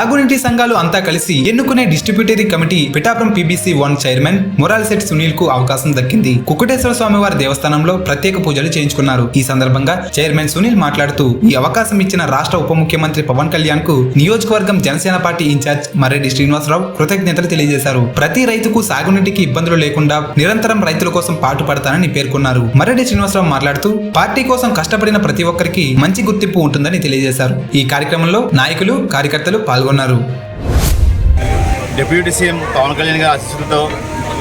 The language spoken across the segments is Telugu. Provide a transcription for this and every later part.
సాగునీటి సంఘాలు అంతా కలిసి ఎన్నుకునే distributary committee Pithapuram PBC1 chairman Moralishetty Sunil కు అవకాశం దక్కింది. కుక్కుటేశ్వర స్వామివారి దేవస్థానంలో ప్రత్యేక పూజలు చేయించుకున్నారు. ఈ సందర్భంగా చైర్మన్ సునీల్ మాట్లాడుతూ ఈ అవకాశం ఇచ్చిన రాష్ట్ర ఉప ముఖ్యమంత్రి పవన్ కళ్యాణ్ కు నియోజకవర్గం జనసేన పార్టీ ఇన్ఛార్జ్ మర్రెడ్డి శ్రీనివాసరావు కృతజ్ఞతలు తెలియజేశారు. ప్రతి రైతుకు సాగునీటికి ఇబ్బందులు లేకుండా నిరంతరం రైతుల కోసం పాటుపడతానని పేర్కొన్నారు. మర్రెడ్డి శ్రీనివాసరావు మాట్లాడుతూ పార్టీ కోసం కష్టపడిన ప్రతి ఒక్కరికి మంచి గుర్తింపు ఉంటుందని తెలియజేశారు. ఈ కార్యక్రమంలో నాయకులు కార్యకర్తలు పాల్గొన్నారు. డిప్యూటీ సీఎం పవన్ కళ్యాణ్ గారి ఆశీస్సులతో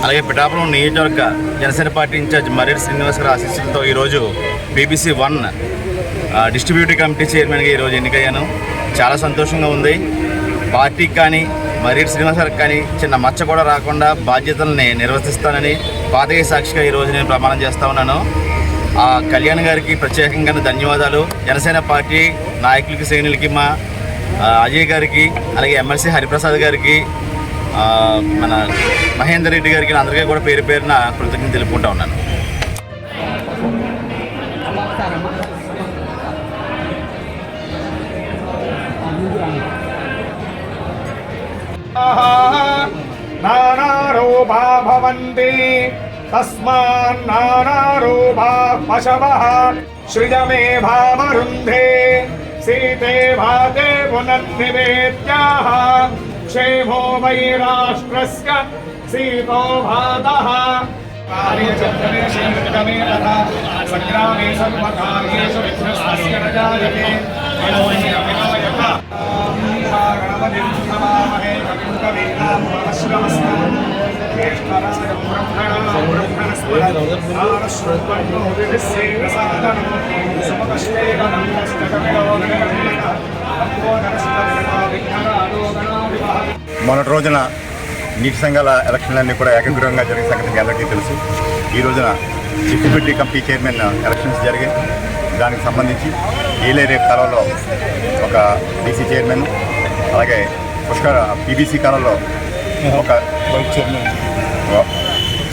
అలాగే పిఠాపురం నియోజకవర్గ జనసేన పార్టీ ఇన్ఛార్జ్ మర్రెడ్డి శ్రీనివాస్ గారి ఆశీస్సులతో ఈరోజు PBC1 డిస్ట్రిబ్యూటరీ కమిటీ చైర్మన్గా ఈరోజు ఎన్నికయ్యాను. చాలా సంతోషంగా ఉంది. పార్టీకి కానీ మర్రెడ్డి శ్రీనివాస్ గారికి కానీ చిన్న మచ్చ కూడా రాకుండా బాధ్యతల్ని నిర్వర్తిస్తానని పాతయ్య సాక్షిగా ఈరోజు నేను ప్రమాణం చేస్తా ఉన్నాను. కళ్యాణ్ గారికి ప్రత్యేకంగా ధన్యవాదాలు. జనసేన పార్టీ నాయకులకి శ్రేణులకి మా అజయ్ గారికి అలాగే ఎమ్మెల్సీ హరిప్రసాద్ గారికి మన మహేందర్ రెడ్డి గారికి అందరికీ కూడా పేరు పేరున కృతజ్ఞతలు తెలుపుకుంటా ఉన్నాను. నానారూపా భవంతి తస్మాన్ నానారూపా పశవః సృజమే భావరుంధే సీతే భాతే పునర్నివేద్యాః క్షేమో వై రాష్ట్రస్య సీతో భాతః కార్యచక్రే శీఘ్రమే తథా సంగ్రామే సర్వకార్యేషు విఘ్నస్తస్య న జాయతే వినాయక గణపతిం నమామహే కవిం కవీనాం ఉపమశ్రవస్తమం జ్యేష్ఠరాజం బ్రహ్మణస్పద ఆనశ్రుత్వన్నో వివిస్సేవసాదనం సమకష్టేగనం కష్టకవిలోకనకర్మక మొన్నటి రోజున నీటి సంఘాల ఎలక్షన్లన్నీ కూడా ఏకగ్రీవంగా జరిగిన సంగతి మీ అందరికీ తెలుసు. ఈ రోజున డిస్ట్రిబ్యూటరీ కమిటీ చైర్మన్ ఎలక్షన్స్ జరిగాయి. దానికి సంబంధించి రేపు కాలంలో ఒక DC చైర్మన్ అలాగే PBC కాలంలో ఒక వైస్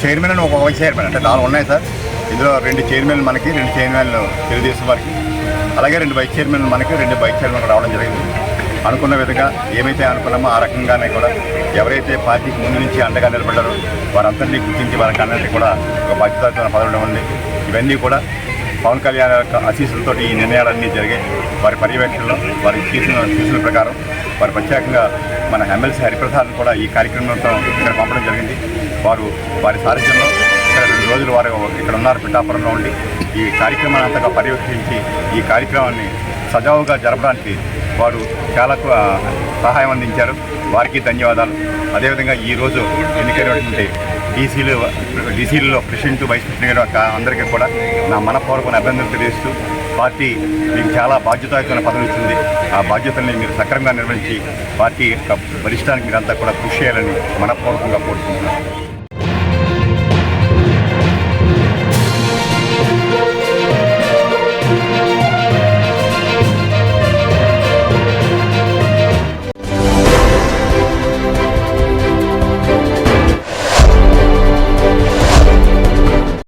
చైర్మన్ అని ఒక వైస్ చైర్మన్ అంటే 4 ఉన్నాయి సార్. ఇందులో 2 చైర్మన్లు మనకి, 2 చైర్మన్లు తెలుగుదేశం వారికి, అలాగే 2 వైస్ చైర్మన్లు మనకి, 2 వైస్ చైర్మన్లు రావడం జరిగింది. అనుకున్న విధంగా ఏమైతే అనుకున్నామో ఆ రకంగానే కూడా ఎవరైతే పార్టీకి ముందు నుంచి అండగా నిలబడ్డారో వారందరినీ గుర్తించి వారికి అందరికీ కూడా ఒక బాధ్యతతో పదవడం ఉంది. ఇవన్నీ కూడా పవన్ కళ్యాణ్ యొక్క ఆశీస్సులతో ఈ నిర్ణయాలన్నీ జరిగాయి. వారి పర్యవేక్షణలో వారి సూచనల ప్రకారం వారు ప్రత్యేకంగా మన ఎమ్మెల్సీ హరిప్రసాద్ కూడా ఈ కార్యక్రమంతో ఇక్కడ పంపడం జరిగింది. వారి సారథ్యంలో ఇక్కడ 2 రోజులు వారు ఇక్కడ ఉన్నారు. పిఠాపురంలో ఉండి ఈ కార్యక్రమాన్ని అంతగా పర్యవేక్షించి ఈ కార్యక్రమాన్ని సజావుగా జరపడానికి వారు చాలా సహాయం అందించారు. వారికి ధన్యవాదాలు. అదేవిధంగా ఈరోజు ఎన్నికైనటువంటి డీసీలలో ప్రెసిడెంట్ వైస్ ప్రెసిడెంట్ అందరికీ కూడా నా మనపూర్వక అభినందనలు తెలియజేస్తూ పార్టీ మీకు చాలా బాధ్యతాయుతమైన పదవి ఇచ్చింది. ఆ బాధ్యతల్ని మీరు సక్రమంగా నిర్వహించి పార్టీ యొక్క బలిష్టానికి మీరంతా కూడా కృషి చేయాలని మనపూర్వకంగా కోరుకుంటున్నాను.